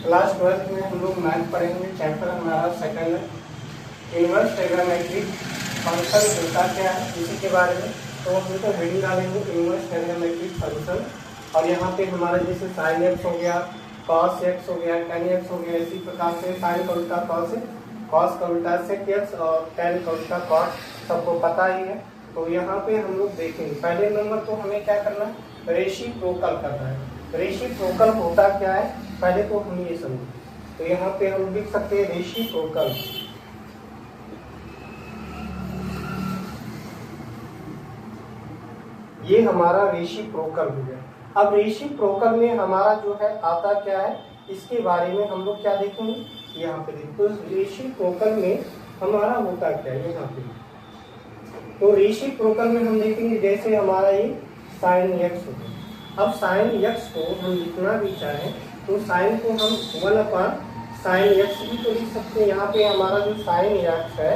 Class 12th में हम लोग मैथ पढ़ेंगे। चैप्टर हमारा सेकंड है, इनवर्स ट्रिग्नोमेट्रिक फंक्शन होता क्या है, इसी के बारे में। तो हम तो हेडिंग डालेंगे इनवर्स ट्रिग्नोमेट्रिक फंक्शन। और यहाँ पे हमारा जैसे साइन एक्स हो गया, कॉस एक्स हो गया, टेन एक्स हो गया, इसी प्रकार से साइन का उल्टा कॉस, कॉस का उल्टा सेक एक्स और टेन का उल्टा कॉस, सबको पता ही है। तो यहाँ पे हम लोग देखेंगे पहले नंबर तो हमें क्या करना है, रेसिप्रोकल करना है। रेसिप्रोकल होता क्या है पहले तो हम ये समझें। तो यहाँ पे हम लिख सकते हैं रेसिप्रोकल। ये हमारा रेसिप्रोकल हो गया। अब रेसिप्रोकल में हमारा जो है आता क्या है, इसके बारे में हम लोग क्या देखेंगे, यहाँ पे देखो। तो रेसिप्रोकल में हमारा होता क्या है यहाँ पे। तो रेसिप्रोकल में हम देखेंगे जैसे हमारा ये साइन एक्स हो गया। अब साइन एक्स को हम लिखना भी चाहें तो साइन को हम 1 साइन एक्स भी तो लिख सकते हैं। यहाँ पे हमारा जो साइन एक्स है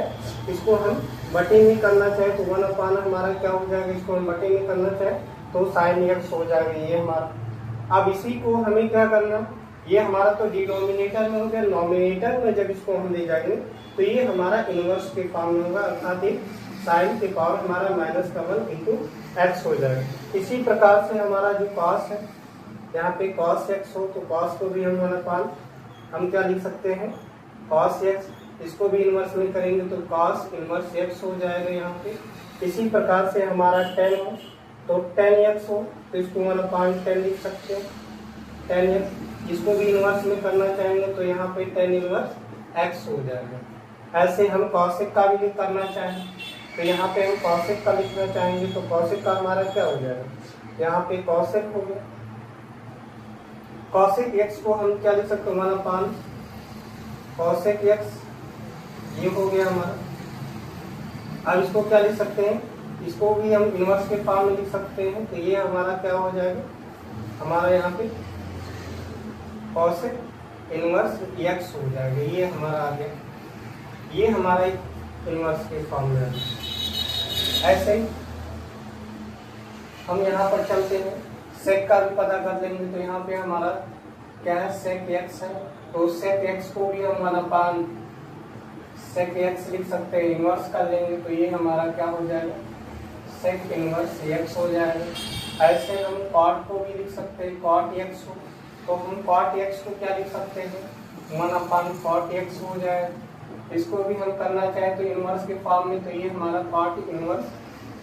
इसको हम बटे में करना चाहे तो 1 हमारा क्या हो जाएगा, इसको हम बटे में करना चाहे तो साइन एक्स हो जाएगा ये हमारा। अब इसी को हमें क्या करना, ये हमारा तो डिनोमिनेटर में हो गया, नॉमिनेटर में जब इसको हम ले जाएंगे तो ये हमारा इनवर्स के फॉर्म में होगा, अर्थात एक साइन के पावर हमारा -1 इंटू एक्स हो जाएगा। इसी प्रकार से हमारा जो कॉस है, यहाँ पे कॉस एक्स हो तो कॉस को भी हम 1 हम क्या लिख सकते हैं, कॉस एक्स। इसको भी इनवर्स में करेंगे तो कॉस इनवर्स एक्स हो जाएगा यहाँ पे। इसी प्रकार से हमारा टेन हो तो टेन एक्स हो तो इसको 1/10 लिख सकते हैं, टेन एक्स। इसको भी इनवर्स में करना चाहेंगे तो यहाँ पे टेन इनवर्स एक्स हो जाएगा। ऐसे हम कॉसेक का भी करना चाहें तो यहाँ पे हम कॉसेक का लिखना चाहेंगे तो कॉसेक का हमारा क्या हो जाएगा, यहाँ पे कॉसेक हो गया। कॉसेक एक्स को हम क्या लिख सकते हैं, 1/, कॉसेक एक्स ये हो गया हमारा। अब इसको क्या लिख सकते हैं, इसको भी हम इनवर्स के फॉर्म में लिख सकते हैं तो ये हमारा क्या हो जाएगा, हमारा यहाँ पे कॉसेक इनवर्स एक्स हो जाएगा। ये हमारा आ गया, ये हमारा एक इनवर्स के फॉर्म में आ गया। ऐसे ही हम यहाँ पर चलते हैं, सेक का भी पता कर लेंगे तो यहाँ पे हमारा क्या है, सेक एक्स है तो सेक एक्स को भी हम 1/, सेक एक्स लिख सकते हैं। इनवर्स कर लेंगे तो ये हमारा क्या हो जाएगा, सेक इनवर्स एक्स हो जाएगा। ऐसे हम कॉट को भी लिख सकते हैं, कॉट एक्स हो तो हम कॉट एक्स को क्या लिख सकते हैं, 1/cot एक्स हो जाएगा। इसको भी हम करना चाहें तो इनवर्स के फॉर्म में तो ये हमारा कॉट इनवर्स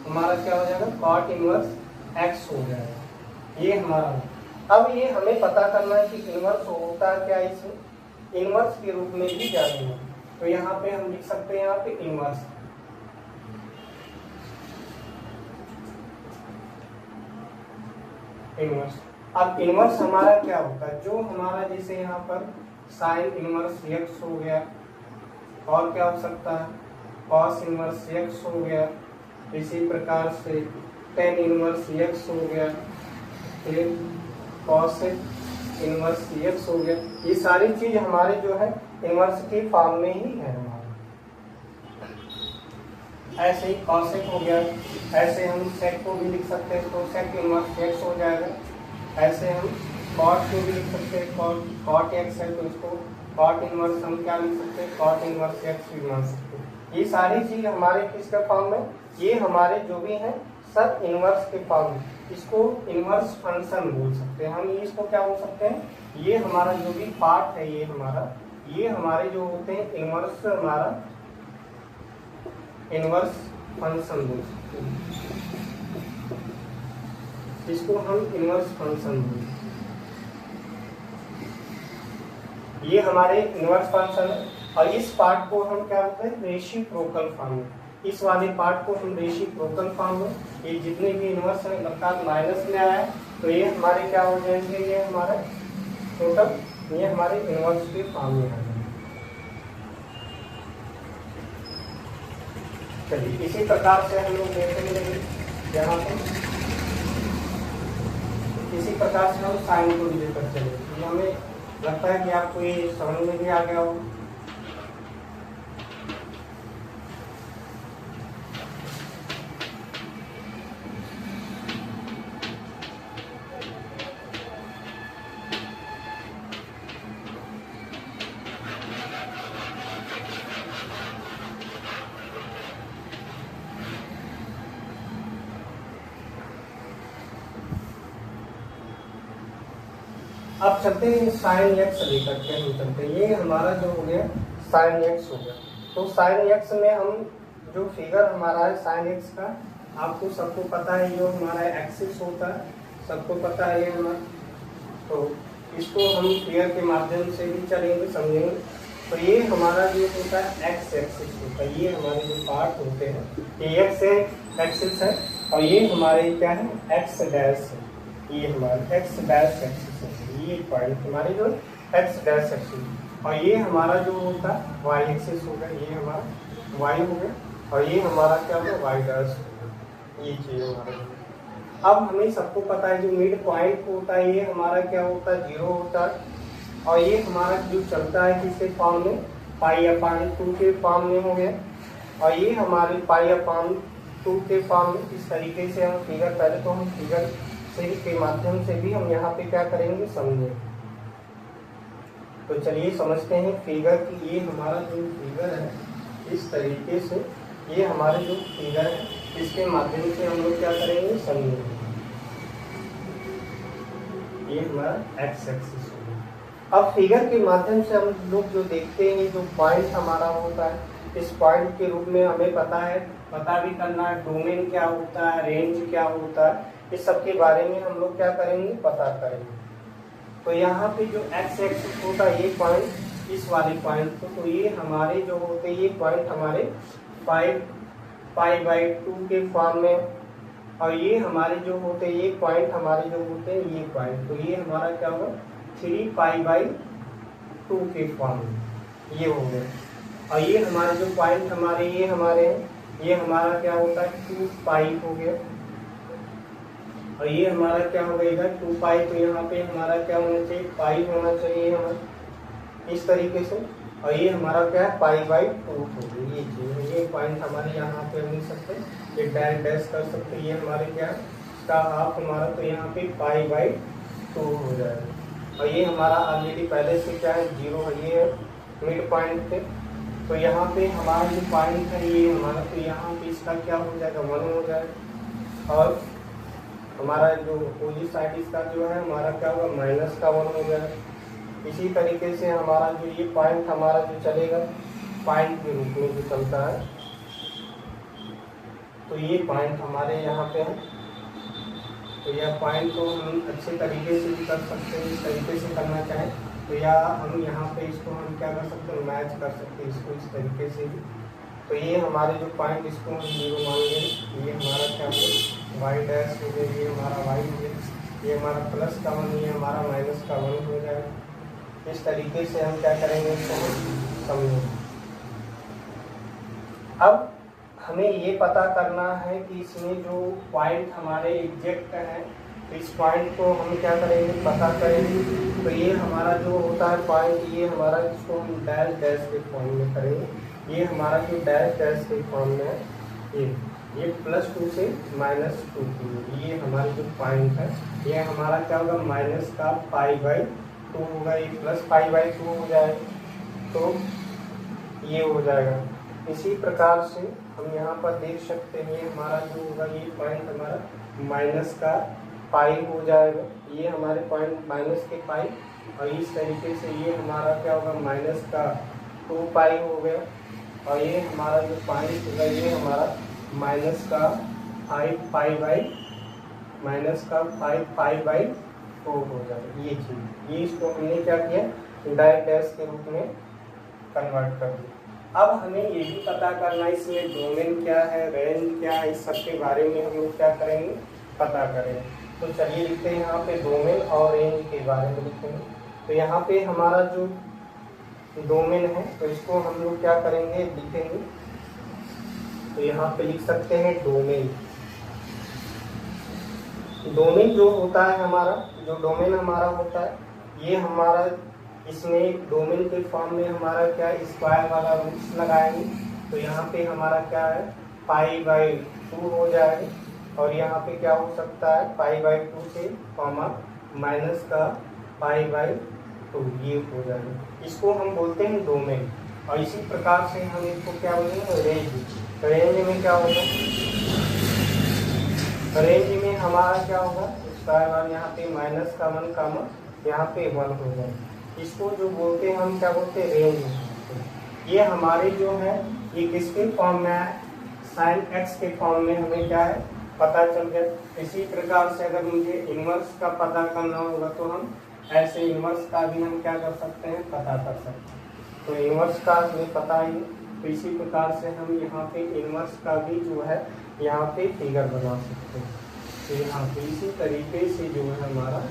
हमारा क्या हो जाएगा, कॉट इनवर्स एक्स हो जाएगा। ये हमारा, अब ये हमें पता करना है कि इनवर्स होता क्या, इसे इनवर्स के रूप में भी जानेंगे तो यहाँ पे हम लिख सकते हैं, यहाँ पे इनवर्स इनवर्स। अब इनवर्स हमारा क्या होता है, जो हमारा जैसे यहाँ पर साइन इनवर्स एक्स हो गया, और क्या हो सकता है, कॉस इनवर्स एक्स हो गया, इसी प्रकार से टेन इनवर्स एक्स हो गया, फिर कॉसेक इनवर्स एक्स हो गया। ये सारी चीज हमारे जो है इनवर्स के फॉर्म में ही है हमारे। ऐसे ही कॉसेक हो गया, ऐसे हम सेक को भी लिख सकते हैं तो सेक इनवर्स एक्स हो जाएगा। ऐसे हम कॉट को भी लिख सकते हैं, कॉट एक्स है तो इसको कॉट इनवर्स हम क्या लिख सकते हैं, कॉट इनवर्स एक्स भी मान सकते हैं। ये सारी चीज हमारे किसके फॉर्म में, ये हमारे जो भी हैं सब इनवर्स के फॉर्म में। इसको इनवर्स फंक्शन बोल सकते हैं हम। इसको क्या बोल सकते हैं, ये हमारा जो भी पार्ट है ये हमारे जो होते हैं इनवर्स, हमारा इनवर्स फंक्शन बोल सकते हैं। इसको हम इनवर्स फंक्शन बोलते हैं। ये हमारे इनवर्स फंक्शन है और इस पार्ट को हम क्या बोलते हैं, रेसिप्रोकल फॉर्म में। इस वाले पार्ट को हम रेसिप्रोकल फॉर्म में, ये जितने भी इनवर्स है अर्थात माइनस में आया है तो ये हमारे क्या हो जाएंगे, ये हमारे टोटल, ये हमारे इनवर्स के फॉर्म में आ जाएंगे। चलिए इसी प्रकार से हम लोग देखेंगे यहाँ पे, इसी प्रकार से हम साइन को भी लेकर चले। ये हमें लगता है कि आपको ये समझ में भी आ गया हो। अब चलते हैं साइन एक्स लेकर के हम चलते हैं। ये हमारा जो हो गया साइन एक्स हो गया। तो साइन एक्स में हम जो फिगर हमारा है साइन एक्स का, आपको सबको पता है जो हमारा एक्सिस होता है, सबको पता है ये हमारा। तो इसको हम फिगर के माध्यम से भी चलेंगे, समझेंगे। तो ये हमारा जो होता है एक्स एक्सिस होता है, ये हमारे जो पार्ट होते हैं ये एक्स एक्सिस है, और ये हमारे क्या है एक्स डैश है, ये हमारा एक्स डैश एक्सिस है, ये पॉइंट हमारे जो एक्स डैश एक्सिस। और ये हमारा जो होता है वाई एक्सिस होगा, ये हमारा वाई हो गया, और ये हमारा क्या होगा वाई डैश होगा, ये चीज हमारा। अब हमें सबको पता है जो मिड पॉइंट होता है ये हमारा क्या होता है 0 होता है, और ये हमारा जो चलता है किसके फॉर्म में पाई अपान 2 के फॉर्म में हो गया, और ये हमारे पाई अपान 2 के फॉर्म में। इस तरीके से हम फिगर, पहले तो हम फिगर से के माध्यम से भी हम यहाँ पे क्या करेंगे समझेंगे। तो चलिए समझते हैं फिगर की। ये हमारा जो फिगर है इस तरीके से, ये हमारे जो फिगर है इसके माध्यम से हम लोग क्या करेंगे समझेंगे। ये हमारा एक्स एक्सिस हो गया। अब फिगर के माध्यम से हम लोग जो देखते हैं जो पॉइंट हमारा होता है, इस पॉइंट के रूप में हमें पता भी करना है डोमेन क्या होता है, रेंज क्या होता है, इस सब के बारे में हम लोग क्या करेंगे पता करेंगे। तो यहाँ पे जो एक्स एक्सिस होता है ये पॉइंट, इस वाले पॉइंट को, तो ये हमारे जो होते हैं ये पॉइंट हमारे पाई/2 के फॉर्म में, और ये हमारे जो होते हैं ये पॉइंट हमारे जो होते हैं ये पॉइंट, तो ये हमारा क्या होगा 3π/2 के फॉर्म में, ये हो गया। और ये हमारे जो पॉइंट हमारे ये हैं, ये हमारा क्या होता है 2π हो गया, और ये हमारा क्या हो गया 2π, तो यहाँ पे हमारा क्या होना चाहिए पाई होना चाहिए हमारा, इस तरीके से। और ये हमारा क्या है π/2 हो गया, ये चीज, ये पॉइंट हमारे यहाँ पे मिल सकते हैं, ये डैश कर सकते हैं, ये हमारे क्या है इसका हाफ हमारा, तो यहाँ पे π/2 हो जाएगा। और ये हमारा ऑलरेडी पहले से क्या है 0 है, ये मिड पॉइंट पे। तो यहाँ पे हमारा जो पॉइंट है ये हमारा, तो यहाँ पे इसका क्या हो जाएगा 1 हो जाएगा, और हमारा जो अपोजिट साइड इसका जो है हमारा क्या होगा -1 हो जाएगा। इसी तरीके से हमारा जो ये पॉइंट हमारा जो चलेगा पॉइंट के रूप में जो चलता है, तो ये पॉइंट हमारे यहाँ पे है। तो यह पॉइंट को हम अच्छे तरीके से भी कर सकते हैं, इस तरीके से करना चाहें तो, या हम यहाँ पे इसको हम क्या कर सकते हैं मैच कर सकते हैं इसको इस तरीके से भी। तो ये हमारे जो पॉइंट इसको हम 0 मान लेंगे, ये हमारा क्या हो वाई डैश हो गया, ये हमारा वाई हो गया, ये हमारा +1, ये हमारा -1 हो जाएगा। इस तरीके से हम क्या करेंगे इसको समझेंगे। अब हमें ये पता करना है कि इसमें जो पॉइंट हमारे एग्जैक्ट हैं, तो इस पॉइंट को हम क्या करेंगे पता करेंगे। तो ये हमारा जो होता है पॉइंट, ये हमारा इसको हम डैश डैश के फॉर्म में करेंगे। ये हमारा जो डैश डैश के फॉर्म में है, ये +2 से -2 की, ये हमारे जो पॉइंट है ये हमारा क्या होगा -π/2 होगा, ये +π/2 हो जाएगा, तो ये हो जाएगा। इसी प्रकार से हम यहाँ पर देख सकते हैं ये हमारा जो होगा ये पॉइंट हमारा -π हो जाएगा, ये हमारे पॉइंट -π, और इस तरीके से ये हमारा क्या होगा -2π हो गया, और ये हमारा जो पॉइंट होगा ये हमारा -5π/4 हो जाएगा, ये चीज। ये इसको हमने क्या किया डायरेक्ट डैश के रूप में कन्वर्ट कर दिया। अब हमें ये भी पता करना है इसमें डोमेन क्या है, रेंज क्या है, इस सब के बारे में हम लोग क्या करेंगे पता करेंगे। तो चलिए लिखते हैं यहाँ पे डोमेन और रेंज के बारे में लिखेंगे। तो यहाँ पे हमारा जो डोमेन है तो इसको हम लोग क्या करेंगे लिखेंगे। तो यहाँ पे लिख सकते हैं डोमेन। डोमेन जो होता है हमारा, जो डोमेन हमारा होता है ये हमारा, इसमें डोमेन के फॉर्म में हमारा क्या स्क्वायर वाला रूट्स लगाएंगे। तो यहाँ पे हमारा क्या है π/2 हो जाएगा, और यहाँ पे क्या हो सकता है π/2 से -π/2 ये हो जाएगा। इसको हम बोलते हैं डोमेन। और इसी प्रकार से हम इसको क्या बोलेंगे रेंज। रेंज में क्या होगा, रेंज में हमारा क्या होगा स्क्वायर और यहाँ पे माइनस का 1 कामा यहाँ पे 1 हो जाए। इसको जो बोलते हैं हम क्या बोलते हैं, रेंज। ये हमारे जो है ये किसके फॉर्म में है, साइन एक्स के फॉर्म में हमें क्या है पता चल गया। इसी प्रकार से अगर मुझे इनवर्स का पता करना होगा तो हम ऐसे इनवर्स का भी हम क्या कर सकते हैं, पता कर सकते हैं। तो इनवर्स का हमें पता ही, तो इसी प्रकार से हम यहाँ पे इनवर्स का भी जो है यहाँ पे फिगर बना सकते हैं। तो यहाँ पे इसी तरीके से जो है हमारा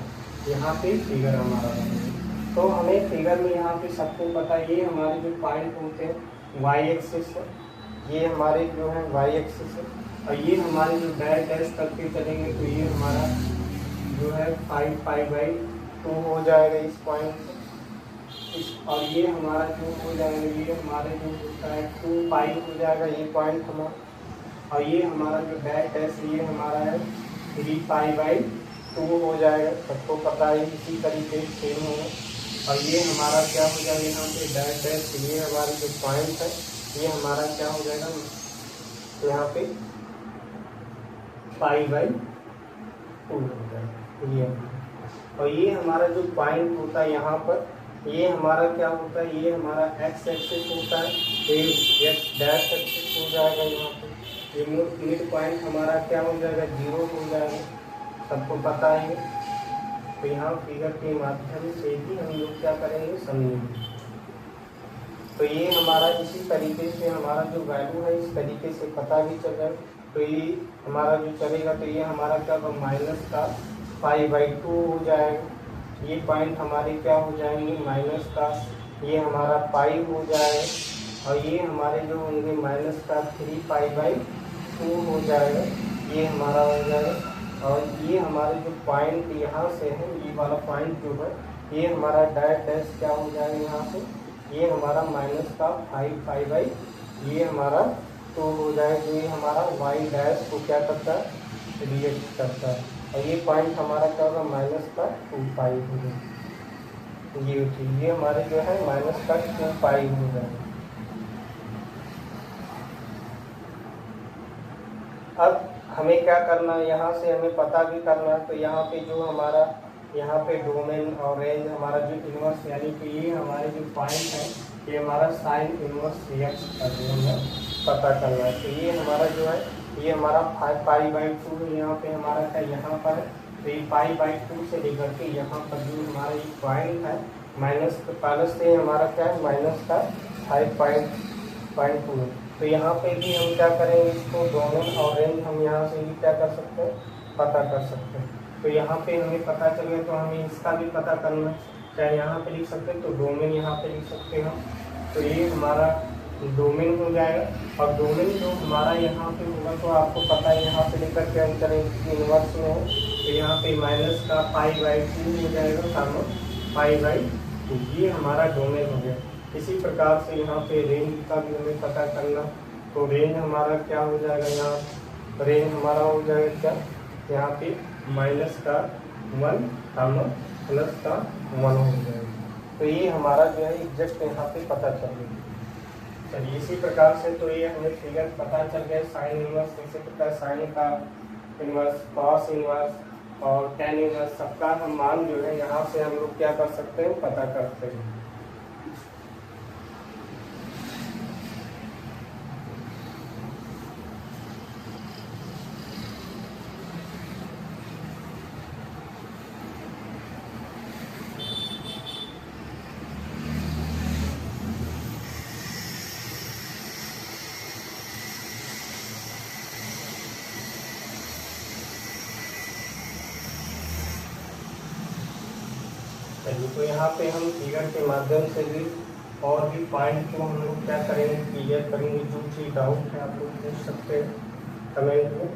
यहाँ पे फिगर हमारा बनेगा। तो हमें फिगर में यहाँ पे सबको पता है, ये हमारे जो पॉइंट होते हैं वाई एक्सिस है, ये हमारे जो है वाई एक्सिस है, और ये हमारे जो डैश डैश करके चलेंगे तो ये हमारा जो है 5 हो जाएगा इस पॉइंट से। और ये हमारा जो हो जाएगा, ये हमारे जो होता है 2 पाई हो जाएगा ये पॉइंट हमारा, और ये हमारा जो डैश डैश ये हमारा है 3 पाई/2 हो जाएगा, सबको पता है इसी तरीके से सेम होगा। और ये हमारा क्या हो जाएगा यहाँ पे डैश डैश, ये हमारी जो पॉइंट है ये हमारा क्या हो जाएगा यहाँ पे π/2 हो जाएगा ये। और ये हमारा जो पॉइंट होता है यहाँ पर, ये हमारा क्या होता है, ये हमारा एक्स एक्सिस होता है, तो ये एक्स डैश एक्सिस हो जाएगा यहाँ पे। ये मिड पॉइंट हमारा क्या हो जाएगा, 0 हो जाएगा, सबको पता है। तो यहाँ फिगर के माध्यम से भी हम लोग क्या करेंगे, समझेंगे। तो ये हमारा इसी तरीके से हमारा जो वैल्यू है इस तरीके से पता भी चल जाए। तो ये हमारा जो चलेगा तो ये हमारा क्या होगा, माइनस का π/2 हो जाएगा। ये पॉइंट हमारे क्या हो जाएंगे, माइनस का, ये हमारा पाई हो जाएगा, और ये हमारे जो होंगे माइनस का 3π/2 हो जाएगा, ये हमारा हो जाएगा। और ये हमारे जो पॉइंट यहाँ से है, ये वाला पॉइंट जो है ये हमारा डैश डैश क्या हो जाएगा यहाँ पे, ये हमारा माइनस का 5π/, ये हमारा 2 हो जाएगा। ये हमारा वाई डैश को क्या करता है, रिएक्ट करता है, और ये पॉइंट हमारा क्या होगा, माइनस का 2π हो जाएगा। ये हमारे जो है माइनस का 2π हो जाएगा। अब हमें क्या करना है, यहाँ से हमें पता भी करना है। तो यहाँ पे जो हमारा यहाँ पे डोमेन और रेंज हमारा जो इनवर्स, यानी कि ये हमारे जो पॉइंट है ये हमारा साइन इनवर्स रिएक्ट करते हैं पता करना है। तो ये हमारा जो है ये हमारा 5π/2 है, यहाँ पे हमारा क्या यहाँ पर है, तो ये π/2 से लेकर के यहाँ पर जो हमारा ये पॉइंट है माइनस से हमारा क्या है, माइनस का 5.2। तो यहाँ पे भी हम क्या करेंगे, इसको डोमेन और रेंज हम यहाँ से भी क्या कर सकते हैं, पता कर सकते हैं। तो यहाँ पे हमें पता चल गया, तो हमें इसका भी पता करना है, चाहे यहाँ पे लिख सकते हैं, तो डोमेन यहाँ पे लिख सकते हैं हम। तो ये हमारा डोमेन हो जाएगा, और डोमेन जो हमारा यहाँ पे होगा तो आपको पता है यहाँ पे लेकर के हम करेंगे इनवर्स में है, तो यहाँ पे माइनस का π/2 हो जाएगा, कामा π/2, ये हमारा डोमेन हो गया। इसी प्रकार से यहाँ पे रेंज का भी हमें पता करना, तो रेंज हमारा क्या हो जाएगा, यहाँ रेंज हमारा हो जाएगा क्या, यहाँ पे माइनस का 1 कामा प्लस का 1 हो जाएगा। तो ये हमारा जो है एग्जैक्ट यहाँ पे पता चल गया। चलिए इसी प्रकार से तो ये हमें फिगर पता चल गया, साइन इनवर्स कैसे पता है, साइन का इनवर्स, कॉस इनवर्स और टेन इनवर्स, सबका हम मान जो है यहाँ से हम लोग क्या कर सकते हैं, पता करते हैं। चलिए तो यहाँ पे हम फिगर के माध्यम से भी और भी पॉइंट को हम लोग क्या करेंगे, क्लियर करेंगे। जो चीज़ डाउट है आप लोग पूछ सकते हैं कमेंट में।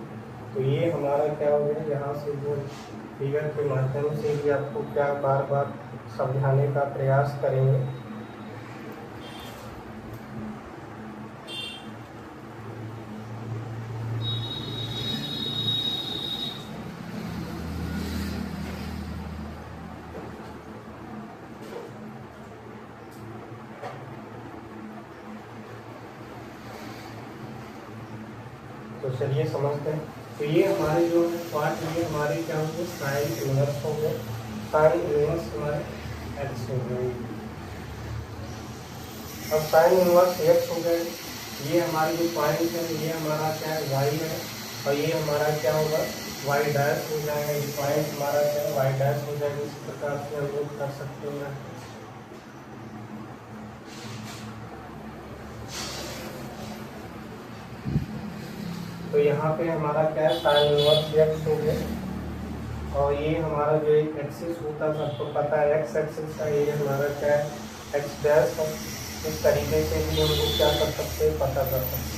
तो ये हमारा क्या हो गया, यहाँ से जो फिगर के माध्यम से भी आपको क्या बार बार समझाने का प्रयास करेंगे। तो चलिए समझते हैं। तो ये हमारे जो है पार्ट ये हमारे क्या होंगे साइन इनवर्स होंगे, साइन इनवर्स हमारे एक्स हो गए। अब साइन इनवर्स एक्स हो गए, ये हमारी जो पॉइंट है ये हमारा क्या है वाई है, और ये हमारा क्या होगा वाई डैश हो जाएगा, ये पॉइंट हमारा क्या है वाई डैश हो जाएगा। इस प्रकार से हम लोग कर सकते हैं। तो यहाँ पे हमारा क्या है साइन इनवर्स एक्स हो गया, और ये हमारा जो एक एक्सिस होता है सबको पता है एक्स एक्सिस का, ये हमारा क्या है एक्स डैश है। इस तरीके से भी हम लोग क्या कर सकते हैं पता कर सकते हैं।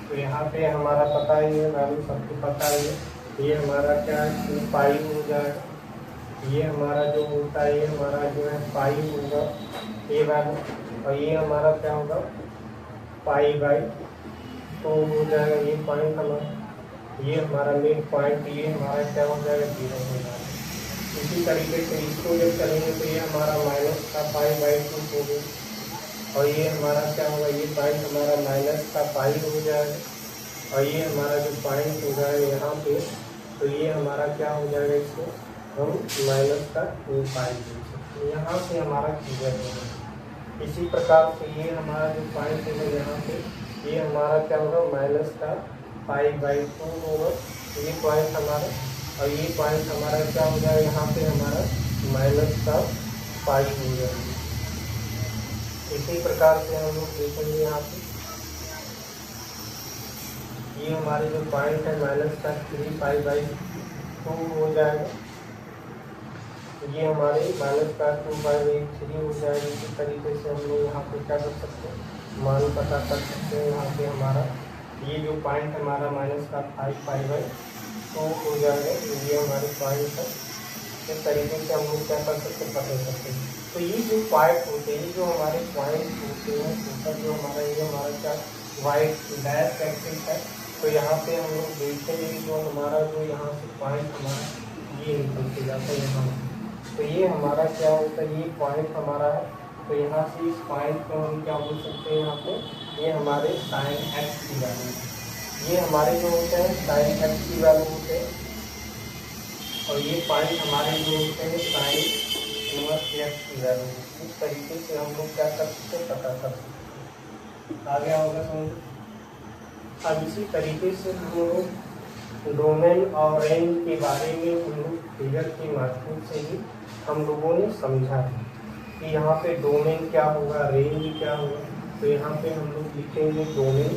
तो यहाँ पे हमारा पता ही है, वैल्यू सबको पता ही है, ये हमारा क्या है 2 पाई हो जाएगा, ये हमारा जो होता है ये हमारा जो है पाई होगा ये वैल्यू, और ये हमारा क्या होगा पाई बाई 2 हो जाएगा। ये पॉइंट हमारा, ये हमारा मिड पॉइंट, ये हमारा क्या हो जाएगा 0 हो जाएगा। इसी तरीके से इसको जब करेंगे तो ये हमारा माइनस का पाई बाई 2 हो गया, और ये हमारा क्या होगा ये पॉइंट हमारा माइनस का पाई हो जाएगा, और ये हमारा जो पॉइंट हो जाएगा यहाँ पे, तो ये हमारा क्या हो जाएगा इसको हम माइनस का 2 पाई दे सकते हैं। यहाँ से हमारा क्लियर होगा। इसी प्रकार से ये हमारा जो पॉइंट है यहाँ पे, ये हमारा क्या होगा माइनस का पाई बाई 2 होगा, ये पॉइंट हमारा, और ये पॉइंट हमारा क्या हो जाएगा यहाँ पे हमारा माइनस का पाई हो जाएगा। इसी प्रकार से हम लोग देखेंगे यहाँ पे, ये हमारे जो पॉइंट है माइनस का 3 पाई बाई 2 हो जाएगा, ये हमारे माइनस का 2 बाई 3 हो जाएगा। इसी तरीके से हम लोग यहाँ पे क्या कर सकते हैं मान पता कर सकते हैं। यहाँ पे हमारा ये जो पॉइंट हमारा माइनस का 5 पाई बाई 2 हो जाएगा, ये हमारे पॉइंट है। इस तरीके से हम लोग क्या कर सकते हैं पता कर सकते हैं। तो ये जो पॉइंट होते हैं, जो हमारे पॉइंट होते हैं टोटल, जो हमारा ये हमारा क्या वाइट डैश एक्सिस है, तो यहाँ पे हम लोग देखेंगे जो हमारा जो यहाँ से पॉइंट हमारा ये निकल के जाता है यहाँ, तो ये हमारा क्या होता है ये पॉइंट हमारा है। तो यहाँ से इस पॉइंट को हम क्या बोल सकते हैं यहाँ पे, ये हमारे साइन एक्स की वैल्यू, ये हमारे जो होते हैं साइन एक्स की वैल्यू होते हैं, और ये पॉइंट हमारे जो होते हैं साइन इनवर्स एक्स की वैल्यू। इस तरीके से हम लोग क्या कर सकते हैं पता कर सकते हैं। आ गया होगा समझ। अब इसी तरीके से हम लोग डोमेन और रेंज के बारे में हम लोग फिगर के माध्यम से ही हम लोगों ने समझा कि यहाँ पे डोमेन क्या होगा, रेंज क्या होगा। तो यहाँ पे हम लोग लिखेंगे डोमेन,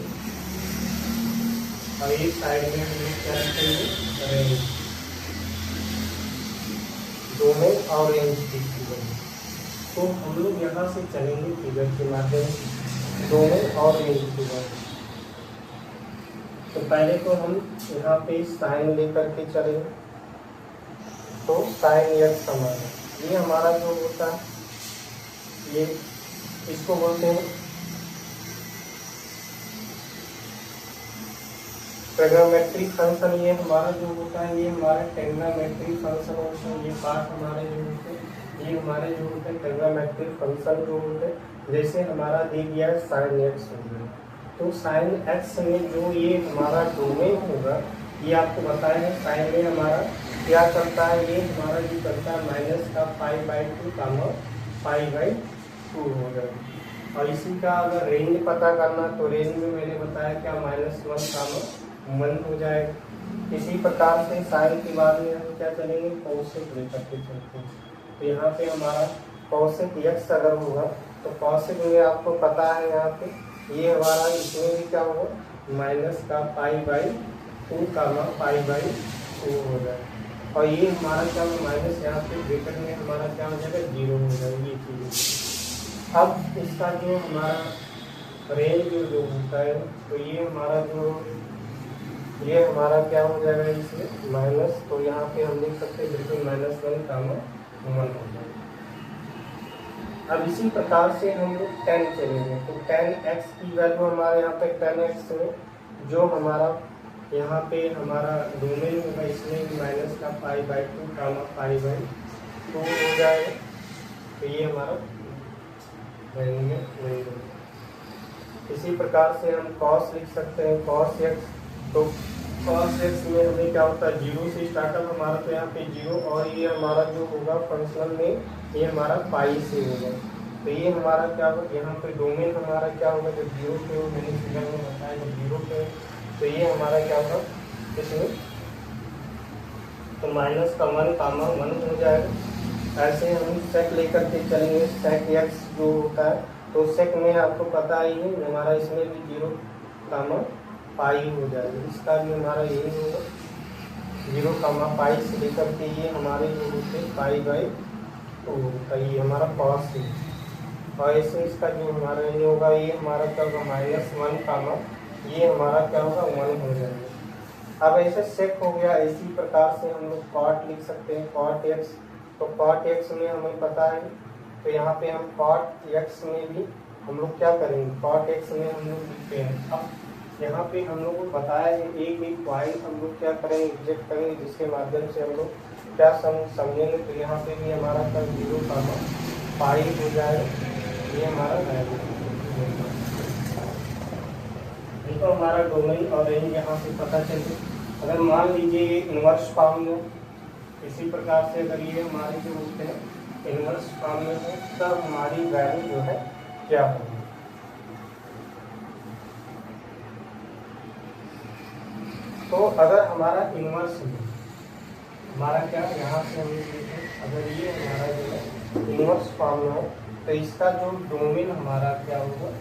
और इस साइड में हम लोग क्या लिखेंगे रेंज। डोमेन और रेंज की फिगर, तो हम लोग यहाँ से चलेंगे फिगर के माध्यम से डोमेन और रेंज की बात। तो पहले तो हम यहाँ पे साइन लेकर के चले, तो साइन एक्स हमारा ये हमारा जो होता है ये इसको बोलते हैं ट्रिग्नोमेट्रिक फंक्शन। ये हमारा जो होता है ये हमारा ट्रिग्नोमेट्रिक फंक्शन होता है। ये पार्ट हमारे जो होते हैं ये हमारे जो होते हैं ट्रिग्नोमेट्रिक फंक्शन जो होते हैं। जैसे हमारा दे दिया है साइन एक्स हो गया, तो साइन एक्स में जो ये हमारा डोमेन होगा ये आपको बताया है। साइन में हमारा क्या करता है, ये हमारा जो करता है माइनस का pi by 2 comma pi by 2 हो जाएगा। और इसी का अगर रेंज पता करना तो रेंज में मैंने बताया क्या -1 कामा 1 हो जाएगा। इसी प्रकार से साइन के बाद में हम क्या चलेंगे कॉसेक लेकर के चलते हैं। तो यहाँ पे हमारा कॉसेक एक्स अगर होगा तो कॉसेक में आपको पता है यहाँ पे ये हमारा इसमें भी क्या होगा माइनस का pi by 2 comma pi by 2 हो जाएगा। और ये हमारा क्या माइनस यहाँ पे ब्रैकेट में हमारा क्या हो जाएगा 0 हो जाएगा ये चीज़। अब इसका जो हमारा रेंज जो होता है तो ये हमारा जो ये हमारा क्या हो जाएगा इसमें माइनस, तो यहाँ पे हम लिख सकते हैं बिल्कुल -1 कामा 1 हो जाएगा। अब इसी प्रकार से हम लोग 10 चलेंगे, तो 10x की वैल्यू हमारे यहाँ पे 10x में जो हमारा यहाँ पे हमारा डोमेन होगा, इसमें भी माइनस का π/2 कामा π/2 हो जाएगा। तो ये हमारा वैल्यू में वही होगा। इसी प्रकार से हम कॉस लिख सकते हैं, कॉस एक्स। तो कॉस एक्स में हमें क्या होता है, जीरो से स्टार्टअप हमारा, तो यहाँ पे जीरो, और ये हमारा जो होगा फंक्शनल में ये हमारा पाई से होगा। तो ये हमारा क्या होगा, यहाँ पे डोमेन हमारा क्या होगा, जब जीरो पे हो, मैंने फिगर में बताया जब जीरो पे, तो ये हमारा क्या होगा इसमें, तो माइनस का 1 कामा 1 हो जाएगा। ऐसे हम सेक लेकर के चलेंगे, सेक एक्स जो होता है, तो सेक में आपको पता ही है हमारा इसमें भी जीरो कामा पाई हो जाएगा। इसका भी हमारा यही होगा, जीरो कामा पाई से लेकर के ये हमारे जो होते π/2 होता है, ये हमारा कॉस है। और ऐसे इसका जो हमारा ये होगा, ये हमारा क्या होगा -1 कामा ये हमारा क्या होगा 1 हो जाएगा। अब ऐसे सेक हो गया। इसी प्रकार से हम लोग कॉट लिख सकते हैं, कॉट एक्स। तो कॉट एक्स में हमें पता है, तो यहाँ पे हम कॉट एक्स में भी हम लोग क्या करेंगे, कॉट एक्स में हम लोग लिखते हैं। अब यहाँ पे हम लोग को बताया है एक एक पॉइंट हम लोग क्या करेंगे, एग्जैक्ट करेंगे, जिसके माध्यम से हम लोग क्या समझेंगे। तो यहाँ पे भी हमारा क्या जीरो कामा पाई हो जाएगा, ये हमारा वैल्यू। तो हमारा डोमेन और रेंज यहाँ से पता चले। अगर मान लीजिए ये इन्वर्स फॉर्म में, इसी प्रकार से अगर ये हमारे जो होते हैं इन्वर्स फॉर्म में है, तब हमारी वैल्यू जो है क्या होगी। तो अगर हमारा इन्वर्स है, हमारा क्या यहाँ से हम अगर ये हमारा जो है इन्वर्स फॉर्म में है, तो इसका जो डोमेन हमारा क्या होगा,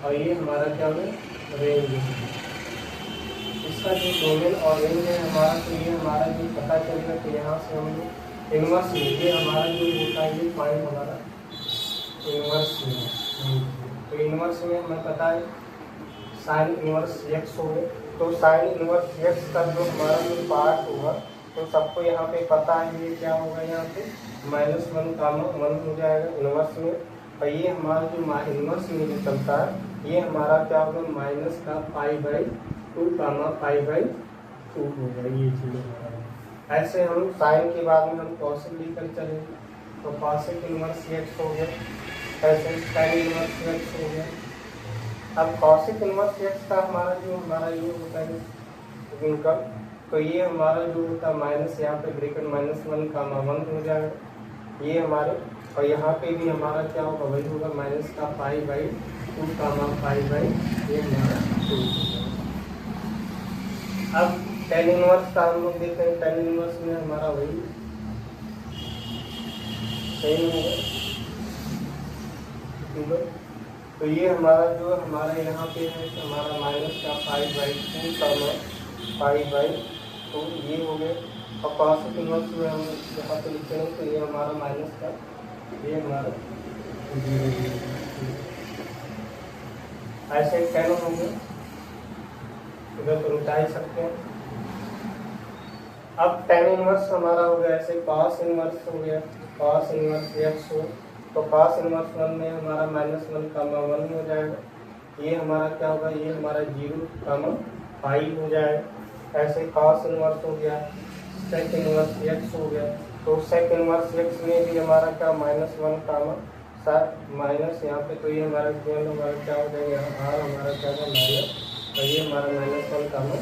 और ये हमारा क्या होगा रेंज है। इसका जो डोमेन और रेंज है हमारा, तो ये हमारा जो पता चलेगा, तो यहाँ से हम लोग इन्वर्स में ये हमारा जो होता है, ये पॉइंट हमारा इन्वर्स में। तो इन्वर्स में हमें पता है साइन इन्वर्स एक्स हो गए। तो साइन इन्वर्स एक्स का जो हमारा जो पार्ट होगा, तो सबको यहाँ पे पता है ये क्या होगा, यहाँ पे -1 कामा 1 हो जाएगा इन्वर्स में। और ये हमारा जो इन्वर्स में जो चलता है, ये हमारा क्या होगा माइनस का π/2 कामा π/2 होगा, ये चीज़ हमारा। ऐसे हम साइन के बाद में हम कॉसेक लेकर चलेंगे, तो कॉसेक इन्वर्स एक्स हो गया, ऐसे साइन इन्वर्स एक्स हो गया। अब कॉसेक इन्वर्स एक्स का हमारा जो हमारा ये होता है गुणनखंड, तो ये हमारा जो होता है माइनस, यहाँ पे ब्रैकेट -1 कामा 1 हो जाएगा ये हमारे। और यहाँ पे भी हमारा क्या होगा, वही होगा माइनस का π/2 कामा π/2 ये हमारा 2 होगा। अब tan इनवर्स का हम लोग देखते हैं, tan इनवर्स में हमारा वही सेम होगा, ठीक है। तो ये हमारा जो हमारा यहाँ पे है, तो हमारा माइनस का π/2 कामा π/2 ये हो गया। और कॉसेक इनवर्स में हम यहाँ पे लिखते हैं, तो ये हमारा माइनस का ये हमारा 0 ऐसे 10 हो गया, इधर तो मिटा ही सकते हैं। अब tan इनवर्स हमारा हो गया, ऐसे cos इनवर्स हो गया, cos इनवर्स x हो, तो cos इनवर्स 1 में हमारा -1 कामा 1 हो जाएगा। ये हमारा क्या होगा, ये हमारा 0 कामा पाई हो जाएगा। ऐसे cos इनवर्स हो गया, sec इनवर्स x हो गया, तो sec इनवर्स x में भी हमारा क्या -1 कामा माइनस यहाँ पे, तो ये हमारा केवल हमारा क्या हो जाएगा, यहाँ r हमारा क्या होगा माइनस, और ये हमारा -1 कामा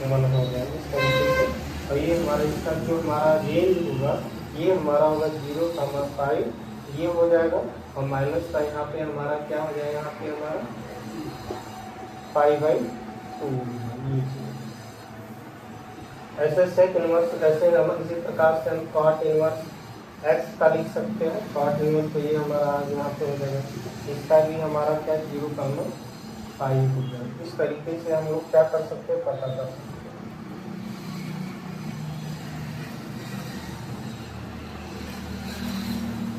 1 हो गया इस तरीके से। और ये हमारा इसका जो हमारा रेंज होगा, ये हमारा होगा 0 कामा पाई ये हो जाएगा, और माइनस का यहाँ पे हमारा क्या हो जाएगा, यहाँ पे हमारा π/2 ये चीज़। ऐसे सेक इनवर्स, ऐसे हम इसी प्रकार से हम कॉट इनवर्स एक्स का लिख सकते हैं, कॉट इनवर्स, तो ये हमारा यहाँ पे हो जाएगा, इसका भी हमारा क्या 0 कामा पाई हो जाएगा। इस तरीके से हम लोग क्या कर सकते हैं, पता कर सकते हैं।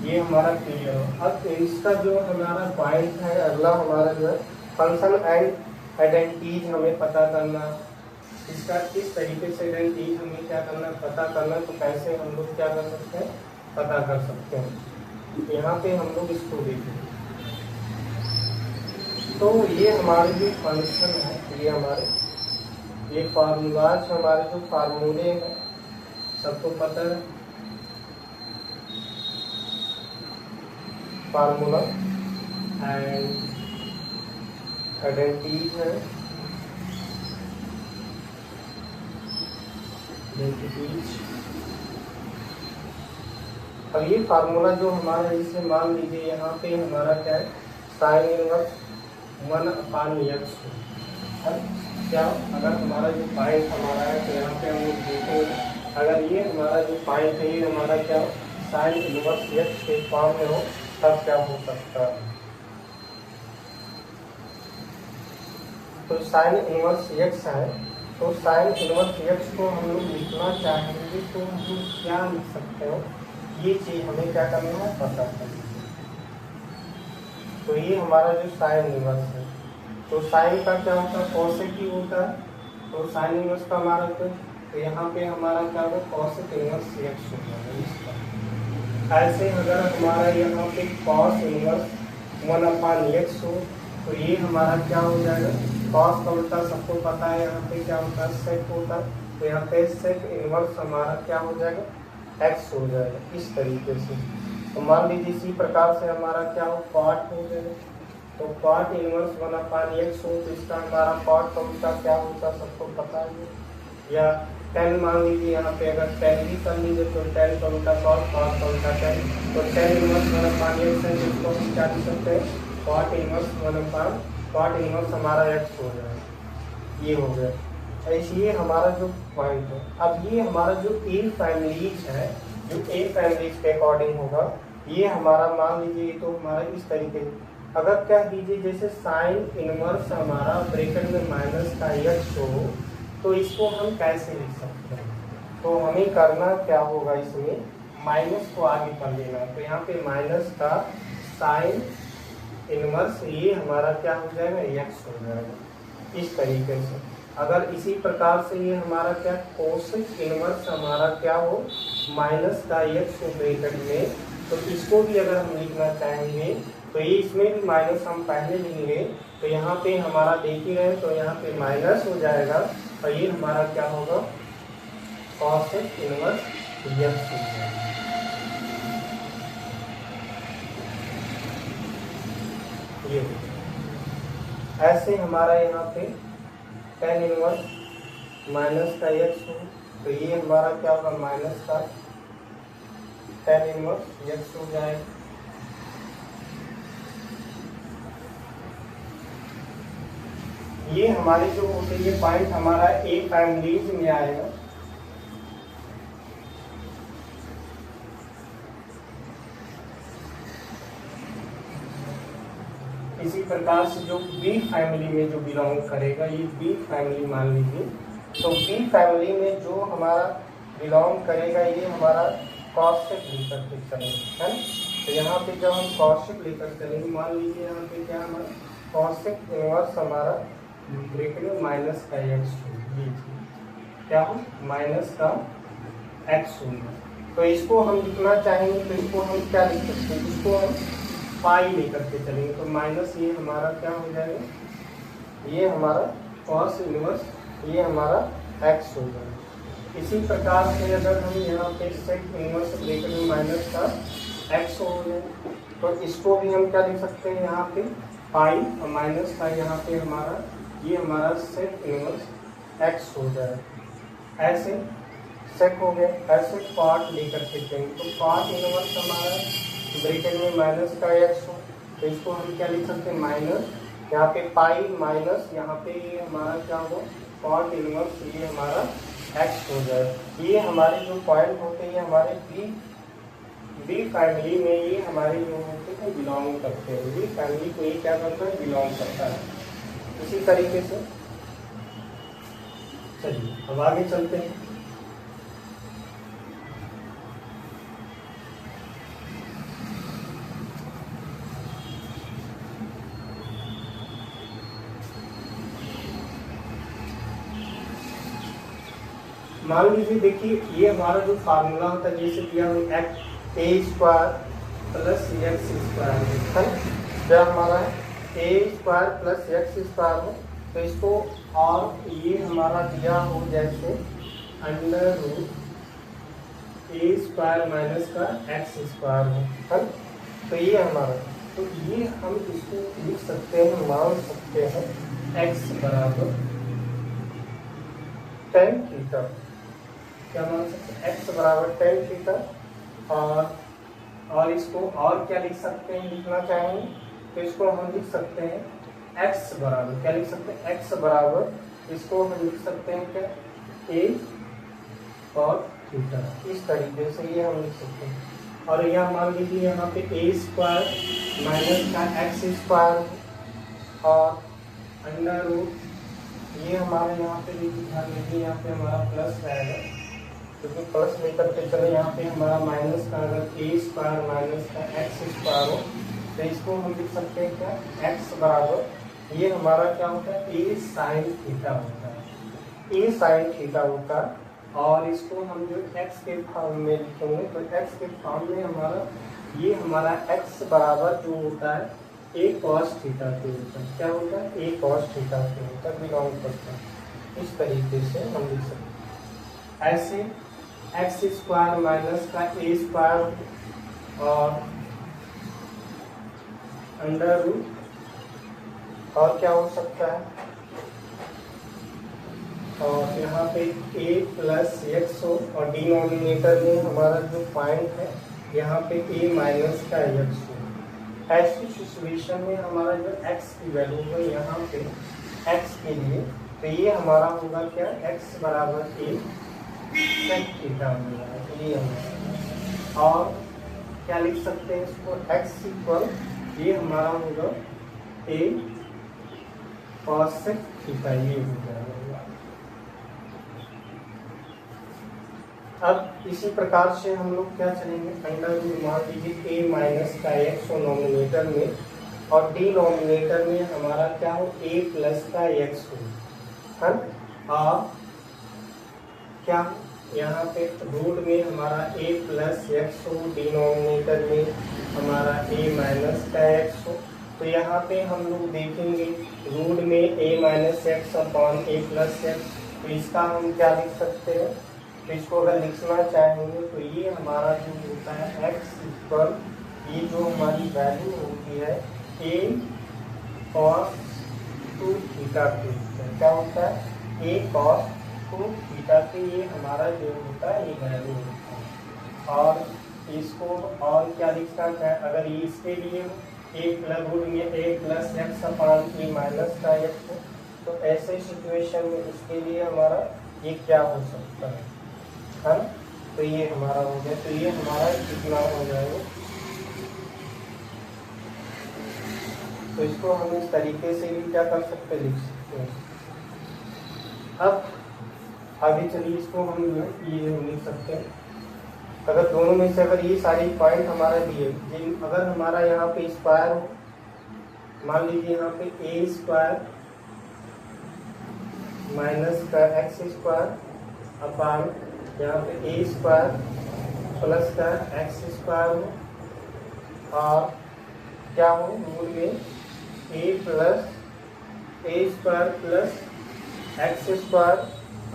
ये हमारा क्लियर हो। अब इसका जो हमारा पॉइंट है, अगला हमारा जो है फंक्शन एंड आइडेंटिटीज हमें पता करना। इसका किस तरीके से आइडेंटिटीज हमें क्या करना, पता करना, तो कैसे हम लोग क्या कर सकते हैं, पता कर सकते हैं। यहाँ पे हम लोग इसको देखें, तो ये हमारे जो फंक्शन है, ये फार्मूलाज हमारे जो फार्मूले हैं सबको पता है, फार्मूला एंड आइडेंटिटीज है, अब ये फार्मूला जो हमारा, इसे मान लीजिए यहाँ पे हमारा क्या है, साइन इनवर्स 1/x है क्या। अगर हमारा जो पॉइंट हमारा है तो यहाँ पे हम लोग देखेंगे, अगर ये हमारा जो पॉइंट है ये हमारा क्या साइन इनवर्स x के फॉर्म में हो तब क्या हो सकता है। तो साइन इनवर्स x है, तो साइन इनवर्स x को हम लोग लिखना चाहेंगे तो हम लोग क्या लिख सकते हो, ये चीज हमें क्या करना है, पता करना। तो ये हमारा जो साइन इनवर्स है, तो साइन का क्या होता है, कोसेक ही होता है। तो साइन इनवर्स का हमारा तो यहाँ पे हमारा क्या होगा, कोसेक इनवर्स x हो जाएगा इसका। ऐसे अगर हमारा यहाँ पे कॉस इनवर्स 1/x हो तो ये हमारा क्या हो जाएगा, कॉस का उल्टा सबको पता है यहाँ पे क्या होता है, सेक होता है। तो यहाँ पे सेक इनवर्स हमारा क्या हो जाएगा, x हो जाएगा इस तरीके से। तो मान लीजिए इसी प्रकार से हमारा क्या हो, कॉट हो जाएगा। तो कॉट इनवर्स 1/x हो तो इसका हमारा कॉट का उल्टा क्या होता है सबको पता है। या टेन मान लीजिए, यहाँ पे अगर टेन भी कर लीजिए तो टेन का उल्टा कॉट, कॉट का उल्टा टेन। तो टेन इनवर्स 1/x है जिसको हम क्या लिख सकते हैं, कॉट इनवर्स हमारा x हो जाएगा, ये हो गया। इसलिए हमारा जो पॉइंट है, अब ये हमारा जो ए फैमिलीज है, जो ए फैमिलीज के अकॉर्डिंग होगा, ये हमारा मान लीजिए तो हमारा इस तरीके, अगर क्या कीजिए जैसे साइन इनवर्स हमारा ब्रैकेट में माइनस का x हो तो इसको हम कैसे लिख सकते हैं। तो हमें करना क्या होगा, इसमें माइनस को आगे कर लेना। तो यहाँ पे माइनस का साइन इनवर्स ये हमारा क्या हो जाएगा, x हो जाएगा इस तरीके से। अगर इसी प्रकार से ये हमारा क्या कोसेक इनवर्स हमारा क्या हो, माइनस का x हो ब्रैकेट में, तो इसको भी अगर हम लिखना चाहेंगे तो ये इसमें भी माइनस हम पहले लेंगे। तो यहाँ पे हमारा देख ही रहे, तो यहाँ पे माइनस हो जाएगा और ये हमारा क्या होगा, कोसेक इनवर्स x हो जाएगा। ये ऐसे हमारा यहाँ पे टेन इनवर्स माइनस का x हो तो ये हमारा क्या होगा, माइनस का टेन इनवर्स x हो जाएगा। ये हमारे जो होते, ये पॉइंट हमारा ए फैमिलीज में आएगा। इसी प्रकार से जो बी फैमिली में जो बिलोंग करेगा, ये बी फैमिली मान लीजिए, तो बी फैमिली में जो हमारा बिलोंग करेगा ये हमारा कॉसेक लेकर के चलेंगे, है ना। तो यहाँ पे जब हम कॉसेक लेकर चलेंगे, मान लीजिए यहाँ पे क्या हमारा कॉसेक इनवर्स हमारा ब्रैकेट में माइनस का x हो, क्या हो, माइनस का x होगा। तो इसको हम लिखना चाहेंगे तो इसको हम क्या लिख सकते हैं, इसको हम पाई लेकर के चलेंगे। तो माइनस ये हमारा क्या हो जाएगा, ये हमारा कॉस इनवर्स ये हमारा x हो जाएगा। इसी प्रकार से अगर हम यहाँ पे सेक इनवर्स ब्रैकेट में माइनस का x हो जाएगा तो इसको भी हम क्या लिख सकते हैं, यहाँ पे पाई और माइनस का यहाँ पे हमारा ये हमारा सेक इनवर्स x हो जाएगा। ऐसे सेक हो गया, ऐसे कॉट लेकर के चलेंगे तो कॉट इनवर्स हमारा ब्रैकेट में माइनस का x हो तो इसको हम क्या लिख सकते हैं, माइनस यहाँ पे पाई माइनस यहाँ पे ये हमारा क्या होगा, कॉट इनवर्स ये हमारा x हो जाए। ये हमारे जो पॉइंट होते हैं हमारे बी फैमिली में, ये हमारे जो होते हैं बिलोंग करते हैं, बी फैमिली को ये क्या करता है, बिलोंग करता है। इसी तरीके से चलिए अब आगे चलते हैं। मान लीजिए देखिए ये हमारा जो फार्मूला होता है, जैसे दिया हुआ a² + x² है, क्या हमारा है ए स्क्वायर प्लस एक्स स्क्वायर हो, तो इसको और ये हमारा दिया हो जैसे अंडर रूट ए स्क्वायर माइनस का एक्स स्क्वायर हो, है। तो ये हमारा, तो ये हम इसको लिख सकते हैं, मान सकते हैं एक्स बराबर टेन थीटा। क्या मान सकते हैं? एक्स बराबर टेन थीटा। और इसको और क्या लिख सकते हैं, लिखना चाहेंगे तो इसको हम लिख सकते हैं एक्स बराबर, क्या लिख सकते हैं? एक्स बराबर इसको हम लिख सकते हैं क्या? ए और थीटा। इस तरीके से ये हम लिख सकते हैं। और यह मान लीजिए यहाँ पे ए स्क्वायर माइनस का एक्स स्क्वायर और अंडर रूट, ये हमारे यहाँ पे ध्यान दीजिए, यहाँ पे हमारा प्लस रहेगा, क्योंकि प्लस लेकर के चले, यहाँ पे हमारा माइनस का, अगर ए स्क्वायर माइनस का एक्स स्क्वायर हो तो इसको हम लिख सकते हैं क्या? एक्स बराबर, ये हमारा क्या होता है? ए साइन थीटा होता है, ए साइन थीटा होता है। और इसको हम जो एक्स के फॉर्म में लिखेंगे, तो एक्स के फॉर्म में हमारा, ये हमारा एक्स बराबर जो होता है ए कॉस थीटा के होता है। क्या होता है? ए कॉस थीटा के होता है, बिलोंग करता है। इस तरीके से हम लिख सकते हैं। ऐसे एक्स स्क्वायर माइनस का ए स्क्वायर और अंडर रूट, और क्या हो सकता है? और यहाँ पे a प्लस एक्स हो, और डिनोमिनेटर में हमारा जो पॉइंट है यहाँ पे a माइनस का एक्स हो। ऐसी सिचुएशन में हमारा जो x की वैल्यू है यहाँ पे x के लिए, तो ये हमारा होगा क्या? x बराबर a सेक थीटा होगा, ये हमारा। और क्या लिख सकते हैं इसको? x इक्वल, ये हमारा होगा a कॉस सेक थीटा, ये हो जाएगा। अब इसी प्रकार से हम लोग क्या चलेंगे? अंडर रूट, मान लीजिए a माइनस का एक्स हो नॉमिनेटर में, और डिनोमिनेटर में हमारा क्या हो? a प्लस का एक्स हो, है। और क्या यहाँ पे रूट में हमारा a प्लस एक्स हो, डिनोमिनेटर में हमारा a माइनस का एक्स हो। तो यहाँ पे हम लोग देखेंगे रूट में a minus x upon a plus x, तो इसका हम क्या लिख सकते हैं? तो इसको अगर लिखना चाहेंगे तो ये हमारा जो होता है x इक्वल, ये जो हमारी वैल्यू होती है a cos 2 थीटा के, क्या होता है? a cos 2 थीटा के, ये हमारा जो होता है ये वैल्यू होता है। और इसको और क्या लिखना चाहे, अगर ये इसके लिए a प्लस रूट में a plus x upon a minus का एक्स हो, तो ऐसे सिचुएशन में इसके लिए हमारा ये क्या हो सकता है? तो ये हमारा हो गया। तो ये हमारा कितना हो जाएगा? तो इसको हम इस तरीके से भी क्या कर सकते हैं? लिख सकते हैं। अब आगे चलिए, इसको हम जो है ये लिख सकते हैं। अगर दोनों में से अगर ये सारी पॉइंट हमारे दिए, अगर हमारा यहाँ पे स्क्वायर हो, मान लीजिए यहाँ पे ए स्क्वायर माइनस का एक्स स्क्वायर अपॉन यहाँ पे ए स्क्वायर प्लस का एक्स स्क्वायर हो, और क्या हो? रूट में a square plus x square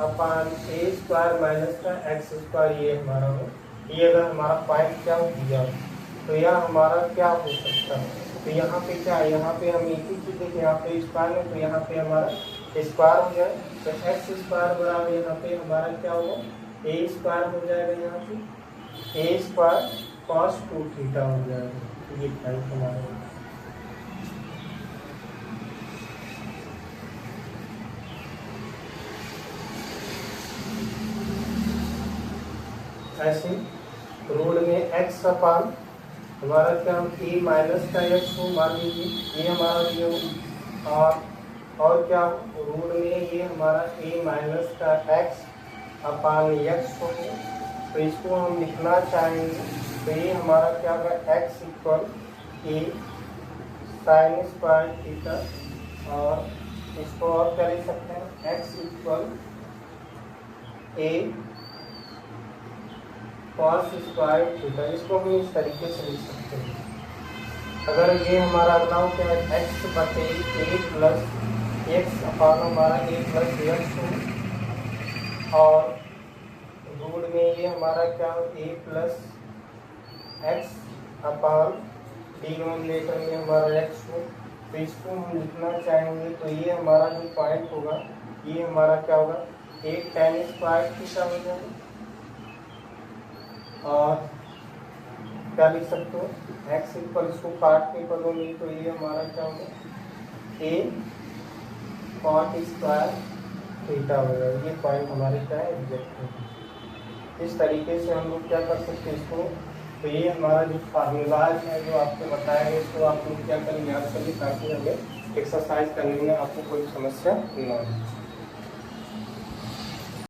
upon a square minus का एक्स स्क्वायर, ये हमारा हो। ये अगर हमारा पॉइंट क्या हो दिया, तो यह हमारा क्या हो सकता है? तो यहाँ पे क्या, यहाँ पे हम एक ही चीज़ देखें, यहाँ पे स्क्वायर है, तो यहाँ पे हमारा स्क्वायर हो जाए, तो एक्स स्क्वायर बराबर यहाँ पे हमारा क्या होगा? ए स्क्वायर हो जाएगा, यहाँ पे ए स्क्वायर कॉस 2 थीटा हो जाएगा। ये पॉइंट हमारा ऐसे रूट में एक्स अपॉन हमारा क्या ए माइनस का एक्स हो, मान लीजिए ये हमारा ये हो, और क्या रूट में ये हमारा ए माइनस का एक्स अपॉन एक्स हो। तो इसको हम लिखना चाहेंगे, तो ये हमारा क्या होगा? एक्स इक्वल ए साइन स्क्वायर थीटा, और इसको और क्या लिख सकते हैं? एक्स इक्वल ए कॉस स्क्वायर थीटा। इसको हम इस तरीके से लिख सकते हैं। अगर ये हमारा अगला हो क्या है एक्स बटे ए प्लस एक्स अपान हमारा ए प्लस एक्स हो, और रूट में ये हमारा क्या हो ए प्लस एक्स अपान डिनोमिनेटर में हमारा एक्स हो। तो इसको हम लिखना चाहेंगे तो ये हमारा जो पॉइंट होगा ये हमारा क्या होगा एक tan स्क्वायर थीटा हो जाएगा। और क्या लिख सकते हो एक्स इक्वल इसको काट के पदों में तो ये हमारा क्या होगा ए कॉट स्क्वायर थीटा हो जाएगा। ये पॉइंट हमारे क्या है एग्जैक्ट है। इस तरीके से हम लोग क्या कर सकते हैं इसको। तो ये हमारा जो फार्मूलाज है जो आपको बताया है इसको आप लोग क्या करें याद करिए ताकि हमें एक्सरसाइज करने में आपको कोई समस्या न हो।